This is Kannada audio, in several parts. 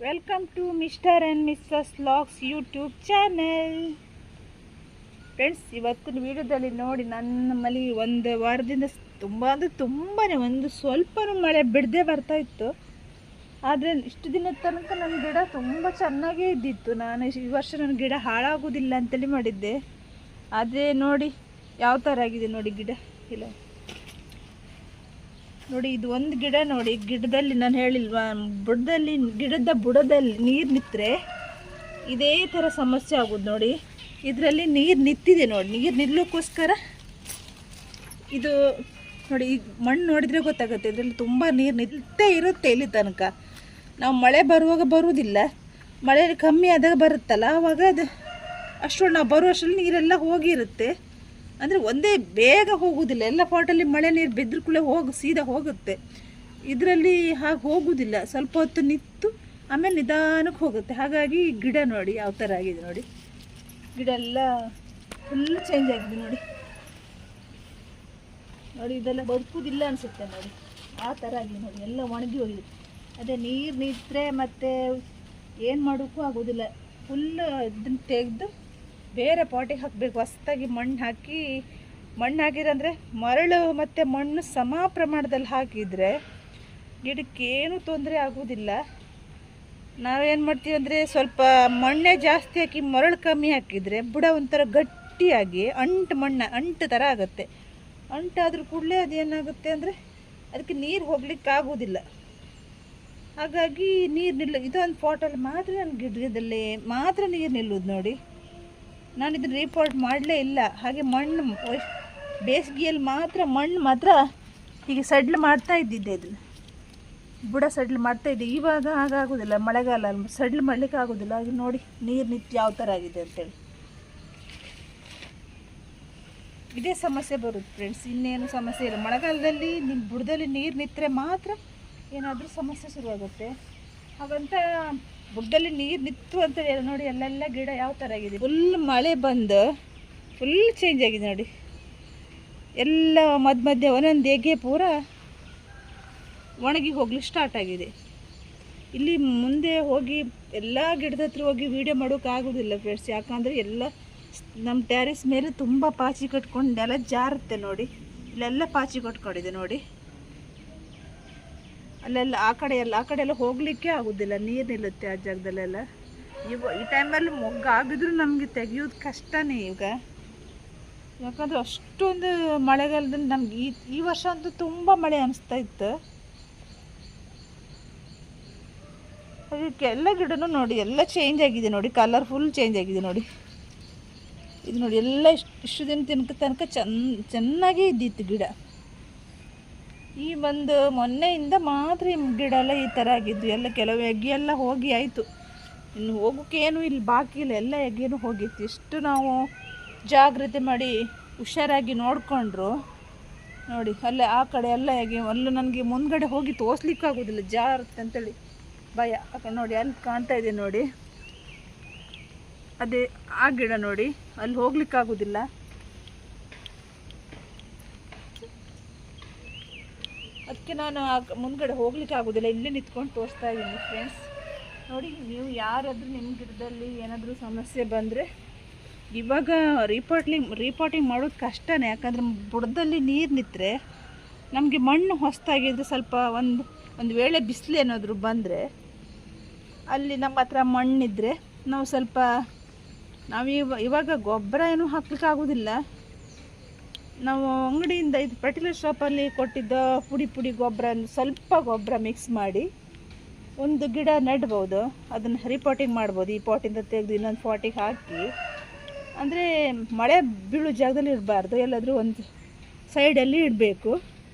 Welcome to mister and missus logs YouTube channel. Friends, ಇವತ್ತಿನ ವಿಡಿಯೋದಲ್ಲಿ ನೋಡಿ, ನಮ್ಮಲ್ಲಿ ಒಂದು ವಾರದಿಂದ ತುಂಬ ಅಂದರೆ ತುಂಬಾ ಒಂದು ಸ್ವಲ್ಪನೂ ಮಳೆ ಬಿಡದೆ ಬರ್ತಾಯಿತ್ತು. ಆದರೆ ಇಷ್ಟು ದಿನದ ತನಕ ನನ್ನ ಗಿಡ ತುಂಬ ಚೆನ್ನಾಗೇ ಇದ್ದಿತ್ತು. ನಾನು ಈ ವರ್ಷ ನನ್ನ ಗಿಡ ಹಾಳಾಗೋದಿಲ್ಲ ಅಂತೇಳಿ ಮಾಡಿದ್ದೆ. ಆದರೆ ನೋಡಿ ಯಾವ ಥರ ಆಗಿದೆ ನೋಡಿ ಗಿಡ. ಇಲ್ಲ ನೋಡಿ, ಇದು ಒಂದು ಗಿಡ ನೋಡಿ, ಗಿಡದಲ್ಲಿ ನಾನು ಹೇಳಿಲ್ವಾ, ಗಿಡದ ಬುಡದಲ್ಲಿ ನೀರು ನಿಂತರೆ ಇದೇ ಥರ ಸಮಸ್ಯೆ ಆಗೋದು ನೋಡಿ. ಇದರಲ್ಲಿ ನೀರು ನಿಂತಿದೆ ನೋಡಿ. ನೀರು ನಿಲ್ಲೋಕ್ಕೋಸ್ಕರ ಇದು ನೋಡಿ, ಈಗ ಮಣ್ಣು ನೋಡಿದರೆ ಗೊತ್ತಾಗುತ್ತೆ, ಇದರಲ್ಲಿ ತುಂಬ ನೀರು ನಿಲ್ತೇ ಇರುತ್ತೆ ಇಲ್ಲಿ ತನಕ. ನಾವು ಮಳೆ ಬರುವಾಗ ಬರುವುದಿಲ್ಲ, ಮಳೆ ಕಮ್ಮಿ ಆದಾಗ ಬರುತ್ತಲ್ಲ, ಆವಾಗ ಅದು ಅಷ್ಟೊಂದು ನಾವು ಬರುವಷ್ಟರಲ್ಲಿ ನೀರೆಲ್ಲ ಹೋಗಿರುತ್ತೆ. ಅಂದರೆ ಒಂದೇ ಬೇಗ ಹೋಗೋದಿಲ್ಲ, ಎಲ್ಲ ಪಾಟಲ್ಲಿ ಮಳೆ ನೀರು ಬಿದ್ದರೂ ಕೂಡ ಸೀದಾ ಹೋಗುತ್ತೆ. ಇದರಲ್ಲಿ ಹಾಗೆ ಹೋಗೋದಿಲ್ಲ, ಸ್ವಲ್ಪ ಹೊತ್ತು ನಿಂತು ಆಮೇಲೆ ನಿಧಾನಕ್ಕೆ ಹೋಗುತ್ತೆ. ಹಾಗಾಗಿ ಗಿಡ ನೋಡಿ ಯಾವ ಥರ ಆಗಿದೆ ನೋಡಿ. ಗಿಡ ಎಲ್ಲ ಫುಲ್ ಚೇಂಜ್ ಆಗಿದೆ ನೋಡಿ. ನೋಡಿ, ಇದೆಲ್ಲ ಬದುಕುವುದಿಲ್ಲ ಅನಿಸುತ್ತೆ ನೋಡಿ, ಆ ಥರ ಆಗಿದೆ ನೋಡಿ. ಎಲ್ಲ ಒಣಗಿ ಹೋಗಿದೆ. ಅದೇ ನೀರು ನಿಂತರೆ ಮತ್ತು ಏನು ಮಾಡೋಕ್ಕೂ ಆಗೋದಿಲ್ಲ. ಫುಲ್ಲು ಇದನ್ನು ತೆಗೆದು ಬೇರೆ ಪಾಟಿಗೆ ಹಾಕಬೇಕು. ಹೊಸದಾಗಿ ಮಣ್ಣು ಹಾಕಿರಂದರೆ ಮರಳು ಮತ್ತು ಮಣ್ಣು ಸಮ ಪ್ರಮಾಣದಲ್ಲಿ ಹಾಕಿದರೆ ಗಿಡಕ್ಕೇನು ತೊಂದರೆ ಆಗೋದಿಲ್ಲ. ನಾವೇನು ಮಾಡ್ತೀವಿ ಅಂದರೆ, ಸ್ವಲ್ಪ ಮಣ್ಣೇ ಜಾಸ್ತಿ ಹಾಕಿ ಮರಳು ಕಮ್ಮಿ ಹಾಕಿದರೆ ಬುಡ ಒಂಥರ ಗಟ್ಟಿಯಾಗಿ ಅಂಟು ಥರ ಆಗುತ್ತೆ. ಅಂಟಾದ್ರೂ ಕೂಡಲೇ ಅದೇನಾಗುತ್ತೆ ಅಂದರೆ ಅದಕ್ಕೆ ನೀರು ಹೋಗ್ಲಿಕ್ಕೆ ಆಗೋದಿಲ್ಲ. ಹಾಗಾಗಿ ನೀರು ಇದೊಂದು ಪಾಟಲ್ಲಿ ಮಾತ್ರ ನನ್ನ ಗಿಡದಲ್ಲಿ ಮಾತ್ರ ನೀರು ನಿಲ್ಲುವುದು ನೋಡಿ. ನಾನು ಇದನ್ನು ರಿಪೋರ್ಟ್ ಮಾಡಲೇ ಇಲ್ಲ. ಹಾಗೆ ಮಣ್ಣು ಬೇಸಿಗೆಯಲ್ಲಿ ಮಣ್ಣು ಮಾತ್ರ ಹೀಗೆ ಸಡ್ಲು ಮಾಡ್ತಾ ಇದ್ದಿದ್ದೆ, ಇದನ್ನು ಬುಡ ಸಡ್ಲು ಮಾಡ್ತಾಯಿದ್ದೆ. ಇವಾಗ ಹಾಗಾಗೋದಿಲ್ಲ, ಮಳೆಗಾಲ ಸಡ್ಲು ಮಾಡಲಿಕ್ಕೆ ಆಗೋದಿಲ್ಲ. ಹಾಗೆ ನೋಡಿ ನೀರು ನಿಂತು ಯಾವ ಥರ ಆಗಿದೆ ಅಂತೇಳಿ. ಇದೇ ಸಮಸ್ಯೆ ಬರುತ್ತೆ ಫ್ರೆಂಡ್ಸ್, ಇನ್ನೇನು ಸಮಸ್ಯೆ ಇಲ್ಲ. ಮಳೆಗಾಲದಲ್ಲಿ ನಿಮ್ಮ ಬುಡದಲ್ಲಿ ನೀರು ನಿಂತರೆ ಮಾತ್ರ ಏನಾದರೂ ಸಮಸ್ಯೆ ಶುರುವಾಗುತ್ತೆ. ಹಾಗಂತ ಬುಡದಲ್ಲಿ ನೀರು ನಿಂತು ಅಂತ ಹೇಳಿ ನೋಡಿ, ಅಲ್ಲೆಲ್ಲ ಗಿಡ ಯಾವ ಥರ ಆಗಿದೆ. ಫುಲ್ ಮಳೆ ಬಂದು ಫುಲ್ ಚೇಂಜ್ ಆಗಿದೆ ನೋಡಿ. ಎಲ್ಲ ಮಧ್ಯೆ ಒಂದೊಂದು ಎಗೆ ಪೂರ ಒಣಗಿ ಹೋಗ್ಲಿಕ್ಕೆ ಸ್ಟಾರ್ಟ್ ಆಗಿದೆ. ಇಲ್ಲಿ ಮುಂದೆ ಹೋಗಿ ಎಲ್ಲ ಗಿಡದ ಹತ್ರ ಹೋಗಿ ವೀಡಿಯೋ ಮಾಡೋಕ್ಕಾಗೋದಿಲ್ಲ ಫ್ರೆಂಡ್ಸ್, ಯಾಕಂದರೆ ಎಲ್ಲ ನಮ್ಮ ಟ್ಯಾರಿಸ್ ಮೇಲೆ ತುಂಬ ಪಾಚಿ ಕಟ್ಕೊಂಡು ನೆಲ ಜಾರುತ್ತೆ ನೋಡಿ. ಇಲ್ಲೆಲ್ಲ ಪಾಚಿ ಕಟ್ಕೊಂಡಿದೆ ನೋಡಿ. ಅಲ್ಲೆಲ್ಲ ಆ ಕಡೆ ಎಲ್ಲ ಹೋಗಲಿಕ್ಕೆ ಆಗೋದಿಲ್ಲ, ನೀರು ನಿಲ್ಲುತ್ತೆ ಆ ಜಾಗದಲ್ಲೆಲ್ಲ. ಈ ಟೈಮಲ್ಲಿ ಆಗಿದ್ರೂ ನಮಗೆ ತೆಗೆಯೋದು ಕಷ್ಟನೇ ಈಗ. ಯಾಕಂದರೆ ಅಷ್ಟೊಂದು ಮಳೆಗಾಲದಲ್ಲಿ ನಮ್ಗೆ ಈ ವರ್ಷ ಅಂತೂ ತುಂಬ ಮಳೆ ಅನಿಸ್ತಾ ಇತ್ತು. ಅದಕ್ಕೆ ಎಲ್ಲ ಗಿಡನೂ ನೋಡಿ ಎಲ್ಲ ಚೇಂಜ್ ಆಗಿದೆ ನೋಡಿ, ಕಲರ್ ಫುಲ್ ಚೇಂಜ್ ಆಗಿದೆ ನೋಡಿ. ಇದು ನೋಡಿ, ಎಲ್ಲ ಇಷ್ಟು ದಿನ ತನಕ ಚೆನ್ನಾಗೇ ಇದ್ದಿತ್ತು ಗಿಡ. ಈ ಒಂದು ಮೊನ್ನೆಯಿಂದ ಮಾತ್ರ ಗಿಡ ಎಲ್ಲ ಈ ಥರ ಆಗಿದ್ದು. ಎಲ್ಲ ಕೆಲವು ಎಗ್ಗೆ ಎಲ್ಲ ಹೋಗಿ ಆಯಿತು, ಇನ್ನು ಹೋಗೋಕ್ಕೇನು ಇಲ್ಲಿ ಬಾಕಿ ಇಲ್ಲ, ಎಲ್ಲ ಎಗ್ಗೆನೂ ಹೋಗಿತ್ತು. ಎಷ್ಟು ನಾವು ಜಾಗ್ರತೆ ಮಾಡಿ ಹುಷಾರಾಗಿ ನೋಡಿಕೊಂಡ್ರು ನೋಡಿ. ಅಲ್ಲೇ ಆ ಕಡೆ ಎಲ್ಲ ಎಗ್ಗೆ ಅಲ್ಲೂ ನನಗೆ ಮುಂದ್ಗಡೆ ಹೋಗಿ ತೋರಿಸ್ಲಿಕ್ಕಾಗೋದಿಲ್ಲ, ಜಾರುತ್ತೆ ಅಂತೇಳಿ ಭಯ. ಯಾಕಂದ್ರೆ ನೋಡಿ ಅಲ್ಲಿ ಕಾಣ್ತಾ ಇದೆ ನೋಡಿ, ಅದೇ ಆ ಗಿಡ ನೋಡಿ, ಅಲ್ಲಿ ಹೋಗ್ಲಿಕ್ಕಾಗೋದಿಲ್ಲ. ಅದಕ್ಕೆ ನಾನು ಮುಂದ್ಗಡೆ ಹೋಗ್ಲಿಕ್ಕೆ ಆಗೋದಿಲ್ಲ, ಇಲ್ಲೇ ನಿಂತ್ಕೊಂಡು ತೋರಿಸ್ತಾ ಇದ್ದೀನಿ ಫ್ರೆಂಡ್ಸ್. ನೋಡಿ, ನೀವು ಯಾರಾದರೂ ನಿಮ್ಮ ಗಿಡದಲ್ಲಿ ಏನಾದರೂ ಸಮಸ್ಯೆ ಬಂದರೆ ಇವಾಗ ರಿಪೋರ್ಟಿಂಗ್ ಮಾಡೋದು ಕಷ್ಟನೇ. ಯಾಕಂದರೆ ಬುಡದಲ್ಲಿ ನೀರು ನಿಂತರೆ ನಮಗೆ ಮಣ್ಣು ಹೊಸದಾಗಿದ್ರೆ ಸ್ವಲ್ಪ ಒಂದು ವೇಳೆ ಬಿಸಿಲು ಏನಾದರೂ ಬಂದರೆ ಅಲ್ಲಿ ನಮ್ಮ ಹತ್ರ ಮಣ್ಣಿದ್ದರೆ ನಾವು ಇವಾಗ ಗೊಬ್ಬರ ಏನೂ ಹಾಕ್ಲಿಕ್ಕೆ ಆಗೋದಿಲ್ಲ. ನಾವು ಅಂಗಡಿಯಿಂದ ಇದು ಫರ್ಟಿಲೈಸರ್ ಶಾಪಲ್ಲಿ ಕೊಟ್ಟಿದ್ದ ಪುಡಿ ಗೊಬ್ಬರ, ಸ್ವಲ್ಪ ಗೊಬ್ಬರ ಮಿಕ್ಸ್ ಮಾಡಿ ಒಂದು ಗಿಡ ನೆಡ್ಬೋದು. ಅದನ್ನು ರಿಪೋರ್ಟಿಂಗ್ ಮಾಡ್ಬೋದು. ಈ ಪಾಟಿಂದ ತೆಗೆದು ಇನ್ನೊಂದು ಪಾಟಿಗೆ ಹಾಕಿ, ಅಂದರೆ ಮಳೆ ಬೀಳೋ ಜಾಗದಲ್ಲಿ ಇರಬಾರ್ದು, ಎಲ್ಲಾದರೂ ಒಂದು ಸೈಡಲ್ಲಿ ಇಡಬೇಕು.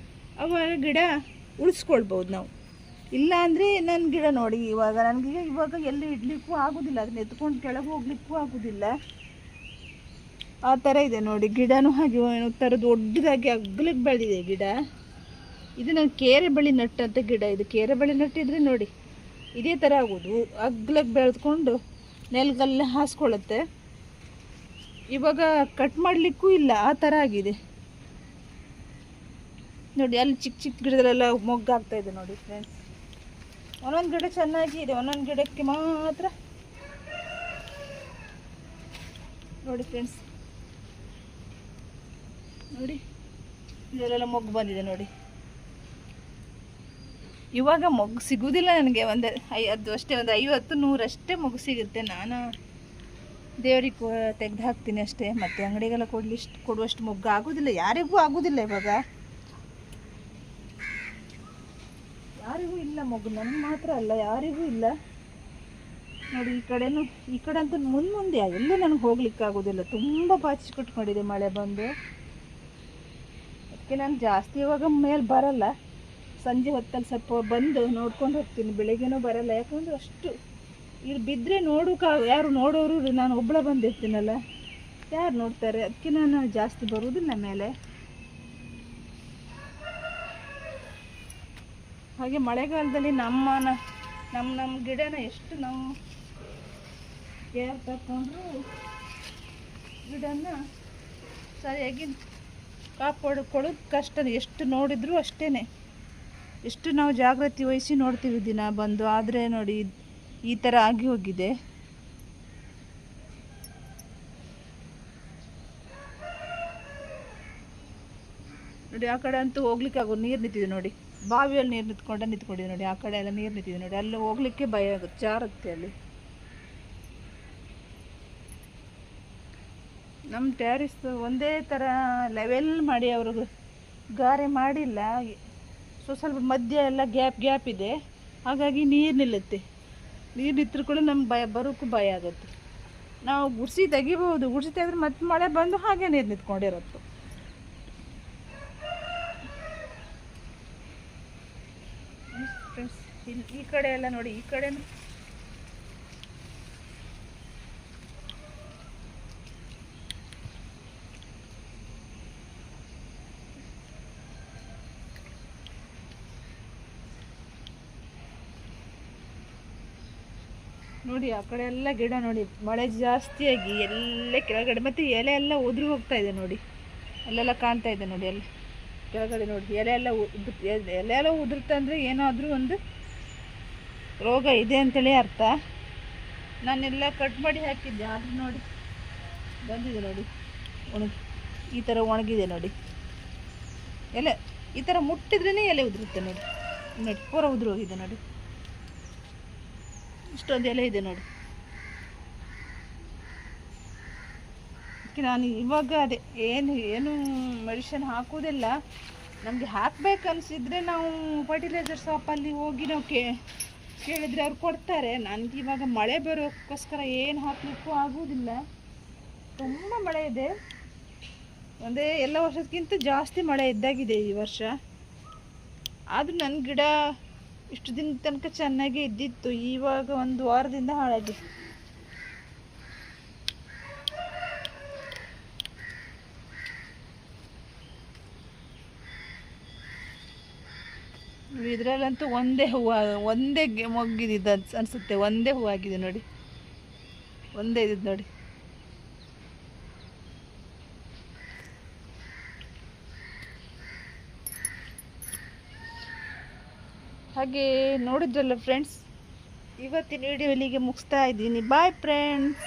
ಅವಾಗ ಗಿಡ ಉಳಿಸ್ಕೊಳ್ಬೋದು ನಾವು. ಇಲ್ಲ ಅಂದರೆ ನನ್ನ ಗಿಡ ನೋಡಿ, ನನಗೆ ಇವಾಗ ಎಲ್ಲಿ ಇಡಲಿಕ್ಕೂ ಆಗೋದಿಲ್ಲ, ಅದನ್ನ ಎತ್ಕೊಂಡು ಕೆಳಗೆ ಹೋಗ್ಲಿಕ್ಕೂ ಆಗೋದಿಲ್ಲ. ಆ ಥರ ಇದೆ ನೋಡಿ. ಗಿಡನೂ ಹಾಗೆ ಒಂಥರ ದೊಡ್ಡದಾಗಿ ಅಗ್ಲಕ್ಕೆ ಬೆಳೆದಿದೆ ಗಿಡ. ಇದು ನಾನು ಕೇರೆ ಬಳ್ಳಿ ನಟ್ಟಂತೆ ಗಿಡ. ಇದು ಕೇರೆ ಬಳ್ಳಿ ನಟ್ಟಿದ್ರೆ ನೋಡಿ ಇದೇ ಥರ ಆಗೋದು, ಅಗ್ಲಕ್ಕೆ ಬೆಳೆದ್ಕೊಂಡು ನೆಲಗಲ್ಲೇ ಹಾಸ್ಕೊಳ್ಳುತ್ತೆ. ಇವಾಗ ಕಟ್ ಮಾಡಲಿಕ್ಕೂ ಇಲ್ಲ, ಆ ಥರ ಆಗಿದೆ ನೋಡಿ. ಅಲ್ಲಿ ಚಿಕ್ಕ ಗಿಡದಲ್ಲೆಲ್ಲ ಮೊಗ್ಗಾಗ್ತಾ ಇದೆ ನೋಡಿ ಫ್ರೆಂಡ್ಸ್. ಒಂದೊಂದು ಗಿಡ ಚೆನ್ನಾಗಿ ಇದೆ, ಒಂದೊಂದು ಗಿಡಕ್ಕೆ ಮಾತ್ರ ನೋಡಿ ಫ್ರೆಂಡ್ಸ್, ನೋಡಿ ಇದರಲ್ಲೆಲ್ಲ ಮೊಗ್ಗು ಬಂದಿದೆ ನೋಡಿ. ಇವಾಗ ಮೊಗ್ಗು ಸಿಗುವುದಿಲ್ಲ ನನಗೆ, ಅದು ಅಷ್ಟೇ, ಒಂದು 50-100 ಅಷ್ಟೇ ಮೊಗ್ಗು ಸಿಗುತ್ತೆ. ನಾನು ದೇವರಿಗೆ ತೆಗೆದು ಹಾಕ್ತೀನಿ ಅಷ್ಟೇ, ಮತ್ತು ಅಂಗಡಿಗೆಲ್ಲ ಕೊಡುವಷ್ಟು ಮೊಗ್ಗು ಆಗೋದಿಲ್ಲ, ಯಾರಿಗೂ ಆಗೋದಿಲ್ಲ ಇವಾಗ, ಯಾರಿಗೂ ಇಲ್ಲ ಮೊಗ್ಗು, ನನಗೆ ಮಾತ್ರ ಅಲ್ಲ ಯಾರಿಗೂ ಇಲ್ಲ ನೋಡಿ. ಈ ಕಡೆ ಅಂತೂ ಮುಂದೆ ಎಲ್ಲೂ ನನಗೆ ಹೋಗ್ಲಿಕ್ಕೆ ಆಗೋದಿಲ್ಲ, ತುಂಬ ಪಾಚಿ ಕಟ್ಕೊಂಡಿದೆ ಮಳೆ ಬಂದು. ಅದಕ್ಕೆ ನಾನು ಜಾಸ್ತಿ ಇವಾಗ ಮೇಲೆ ಬರಲ್ಲ, ಸಂಜೆ ಹೊತ್ತಲ್ಲಿ ಸ್ವಲ್ಪ ಬಂದು ನೋಡ್ಕೊಂಡು ಹೋಗ್ತೀನಿ, ಬೆಳಿಗ್ಗೆನೂ ಬರಲ್ಲ. ಯಾಕಂದ್ರೆ ಅಷ್ಟು ಇಲ್ಲಿ ಬಿದ್ದರೆ ಯಾರು ನೋಡೋರು, ನಾನು ಒಬ್ಬಳ ಬಂದಿರ್ತೀನಲ್ಲ, ಯಾರು ನೋಡ್ತಾರೆ, ಅದಕ್ಕೆ ನಾನು ಜಾಸ್ತಿ ಬರುವುದಿಲ್ಲ ಮೇಲೆ. ಹಾಗೆ ಮಳೆಗಾಲದಲ್ಲಿ ನಮ್ಮ ಗಿಡನ ಎಷ್ಟು ನಾವು ಕೇರ್ ತಗೊಂಡ್ರು ಗಿಡನ ಸರಿಯಾಗಿ ಕಾಪಾಡಿಕೊಳ್ಳೋದು ಕಷ್ಟ. ಎಷ್ಟು ನೋಡಿದ್ರು ಅಷ್ಟೇ, ಎಷ್ಟು ನಾವು ಜಾಗೃತಿ ವಹಿಸಿ ನೋಡ್ತೀವಿ ದಿನ ಬಂದು, ಆದರೆ ನೋಡಿ ಈ ಥರ ಆಗಿ ಹೋಗಿದೆ. ನೋಡಿ ಆ ಕಡೆ ಅಂತೂ ಹೋಗ್ಲಿಕ್ಕೆ ಆಗೋದು, ನೀರು ನಿಂತಿದೆ ನೋಡಿ, ಬಾವಿಯಲ್ಲಿ ನೀರು ನಿಂತ್ಕೊಂಡಿದೆ ನೋಡಿ, ಆ ಕಡೆ ಎಲ್ಲ ನೀರು ನಿಂತಿದೆ ನೋಡಿ, ಅಲ್ಲಿ ಹೋಗ್ಲಿಕ್ಕೆ ಭಯ ಆಗುತ್ತೆ, ಜಾರುತ್ತೆ ಅಲ್ಲಿ. ನಮ್ಮ ಟ್ಯಾರಿಸ್ ಒಂದೇ ಥರ ಲೆವೆಲ್ ಮಾಡಿ ಅವರು ಗಾರೆ ಮಾಡಿಲ್ಲ, ಸ್ವಲ್ಪ ಮಧ್ಯ ಎಲ್ಲ ಗ್ಯಾಪ್ ಇದೆ, ಹಾಗಾಗಿ ನೀರು ನಿಲ್ಲುತ್ತೆ. ನೀರು ನಿಂತರೂ ಕೂಡ ನಮ್ಗೆ ಬರೋಕ್ಕೂ ಭಯ ಆಗುತ್ತೆ. ನಾವು ಗುಡಿಸಿ ತೆಗಿಬಹುದು, ಗುಡಿಸಿ ತೆಗೆದ್ರೆ ಮತ್ತೆ ಮಳೆ ಬಂದು ಹಾಗೆ ನೀರು ನಿಂತ್ಕೊಂಡಿರುತ್ತೆ. ಫ್ರೆಂಡ್ಸ್ ಈ ಕಡೆ ಎಲ್ಲ ನೋಡಿ, ಈ ಕಡೆ ನೋಡಿ, ಆ ಕಡೆ ಎಲ್ಲ ಗಿಡ ನೋಡಿ, ಮಳೆ ಜಾಸ್ತಿಯಾಗಿ ಎಲ್ಲ ಕೆಳಗಡೆ, ಮತ್ತು ಎಲೆ ಎಲ್ಲ ಉದುರು ಹೋಗ್ತಾ ಇದೆ ನೋಡಿ, ಅಲ್ಲೆಲ್ಲ ಕಾಣ್ತಾ ಇದೆ ನೋಡಿ, ಅಲ್ಲಿ ಕೆಳಗಡೆ ನೋಡಿ ಎಲೆ ಎಲ್ಲ ಉದುರ್ತಂದರೆ ಏನಾದರೂ ಒಂದು ರೋಗ ಇದೆ ಅಂತೇಳಿ ಅರ್ಥ. ನಾನೆಲ್ಲ ಕಟ್ ಮಾಡಿ ಹಾಕಿದ್ದೆ, ಆದರೂ ನೋಡಿ ಬಂದಿದೆ ನೋಡಿ, ಈ ಥರ ಒಣಗಿದೆ ನೋಡಿ, ಎಲೆ ಈ ಥರ ಮುಟ್ಟಿದ್ರೇ ಎಲೆ ಉದುರುತ್ತೆ ನೋಡಿ, ಪೂರ ಉದುರು ಹೋಗಿದೆ ನೋಡಿ, ಇಷ್ಟೊಂದು ಎಲೆ ಇದೆ ನೋಡಿ. ಅದಕ್ಕೆ ನಾನು ಇವಾಗ ಅದೇ ಏನು ಮೆಡಿಷನ್ ಹಾಕೋದಿಲ್ಲ. ನಮಗೆ ಹಾಕ್ಬೇಕನ್ಸಿದ್ರೆ ನಾವು ಫರ್ಟಿಲೈಸರ್ ಶಾಪಲ್ಲಿ ಹೋಗಿ ನಾವು ಕೇಳಿದರೆ ಅವ್ರು ಕೊಡ್ತಾರೆ. ನನಗೆ ಇವಾಗ ಮಳೆ ಬರೋಕ್ಕೋಸ್ಕರ ಏನು ಹಾಕಲಿಕ್ಕೂ ಆಗೋದಿಲ್ಲ, ತುಂಬ ಮಳೆ ಇದೆ, ಎಲ್ಲ ವರ್ಷಕ್ಕಿಂತ ಜಾಸ್ತಿ ಮಳೆ ಇದ್ದಾಗಿದೆ ಈ ವರ್ಷ. ಆದರೂ ನನ್ನ ಗಿಡ ಇಷ್ಟು ದಿನ ತನಕ ಚೆನ್ನಾಗೇ ಇದ್ದಿತ್ತು, ಇವಾಗ 1 ವಾರದಿಂದ ಹಾಳಾಗಿದೆ. ಇದರಲ್ಲಂತೂ ಒಂದೇ ಮೊಗ್ಗಿದ್ದು ಅನಿಸುತ್ತೆ, ಒಂದೇ ಹೂವು ಆಗಿದೆ ನೋಡಿ, ಒಂದೇ ಇದ್ದು ನೋಡಿ. ಹಾಗೆ ನೋಡಿದ್ರಲ್ಲ ಫ್ರೆಂಡ್ಸ್, ಇವತ್ತಿನ ವಿಡಿಯೋ ಇಲ್ಲಿಗೆ ಮುಗಿಸ್ತಾ ಇದ್ದೀನಿ. Bye friends.